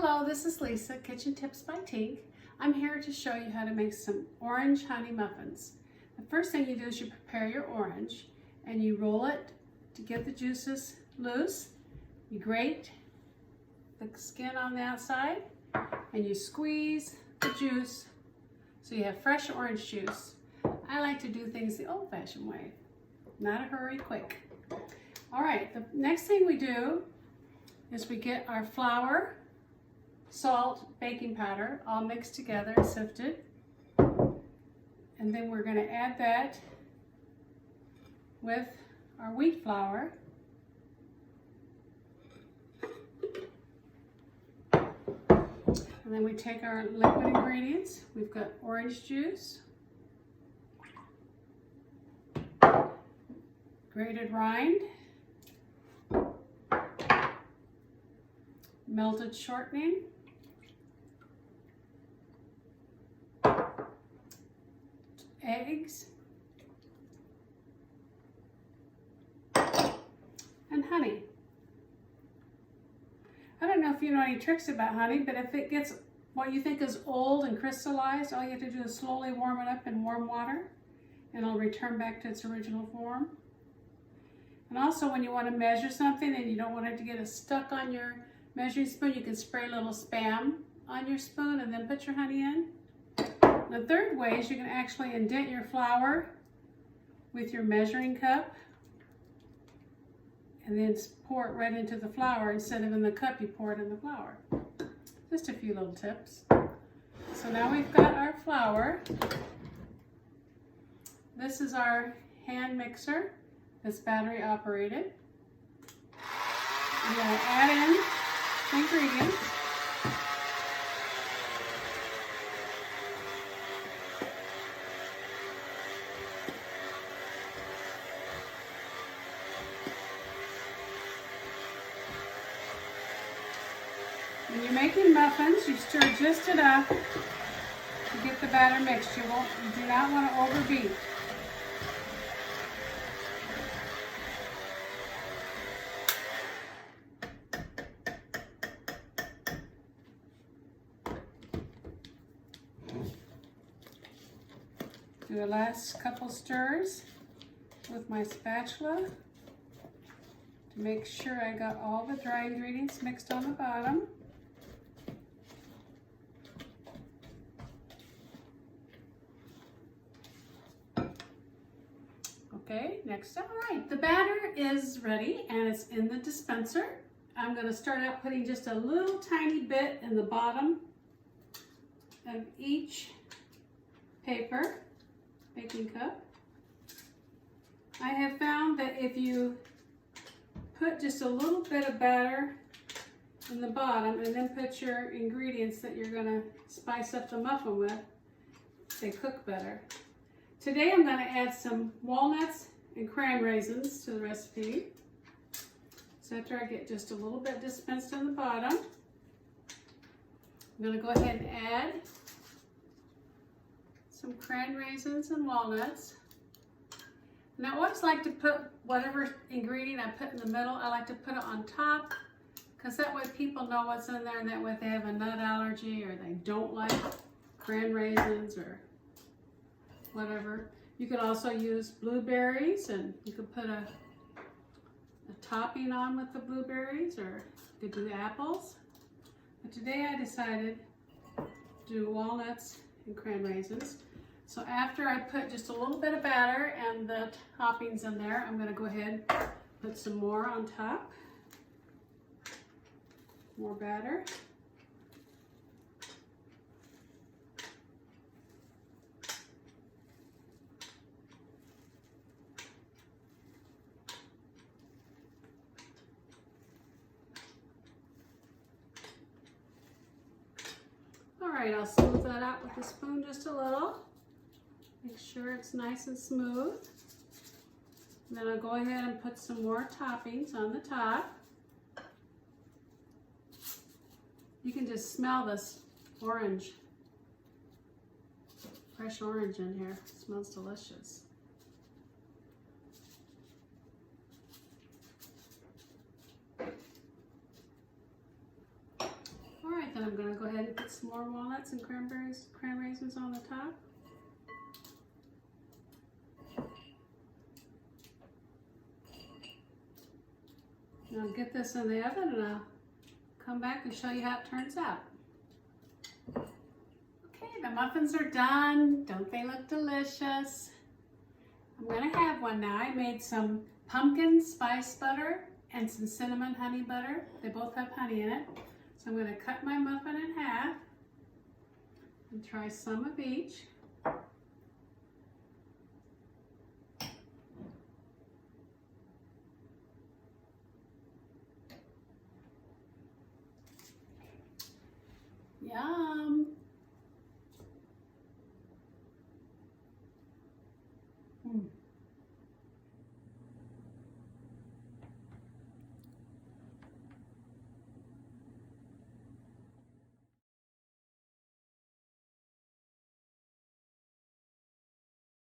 Hello, this is Lisa, Kitchen Tips by Tink. I'm here to show you how to make some orange honey muffins. The first thing you do is you prepare your orange and you roll it to get the juices loose. You grate the skin on the outside and you squeeze the juice so you have fresh orange juice. I like to do things the old-fashioned way, not a hurry, quick. All right, the next thing we do is we get our flour, salt, baking powder all mixed together and sifted. And then we're going to add that with our wheat flour. And then we take our liquid ingredients. We've got orange juice, grated rind, melted shortening, eggs, and honey. I don't know if you know any tricks about honey, but if it gets what you think is old and crystallized, all you have to do is slowly warm it up in warm water and it'll return back to its original form. And also when you want to measure something and you don't want it to get stuck on your measuring spoon, you can spray a little Spam on your spoon and then put your honey in. The third way is you can actually indent your flour with your measuring cup and then pour it right into the flour. Instead of in the cup, you pour it in the flour. Just a few little tips. So now we've got our flour. This is our hand mixer that's battery operated. I'm going to add in the ingredients. When you're making muffins, you stir just enough to get the batter mixed. You do not want to overbeat. Do a last couple stirs with my spatula to make sure I got all the dry ingredients mixed on the bottom. Okay, next up. All right, the batter is ready and it's in the dispenser. I'm going to start out putting just a little tiny bit in the bottom of each baking cup. I have found that if you put just a little bit of batter in the bottom and then put your ingredients that you're going to spice up the muffin with, they cook better. Today I'm going to add some walnuts and cran raisins to the recipe. So after I get just a little bit dispensed in the bottom, I'm going to go ahead and add some cran raisins and walnuts. And I always like to put whatever ingredient I put in the middle, I like to put it on top, because that way people know what's in there, and that way if they have a nut allergy or they don't like cran raisins or whatever. You could also use blueberries, and you could put a topping on with the blueberries, or you could do apples. But today I decided to do walnuts and cran raisins. So after I put just a little bit of batter and the toppings in there, I'm going to go ahead and put some more on top. More batter. All right, I'll smooth that out with a spoon just a little. Make sure it's nice and smooth. And then I'll go ahead and put some more toppings on the top. You can just smell this orange, fresh orange in here. It smells delicious. then I'm going to go ahead and put some more walnuts and creme raisins on the top. And I'll get this in the oven and I'll come back and show you how it turns out. Okay, the muffins are done. Don't they look delicious? I'm going to have one now. I made some pumpkin spice butter and some cinnamon honey butter. They both have honey in it. So I'm going to cut my muffin in half and try some of each. Yum!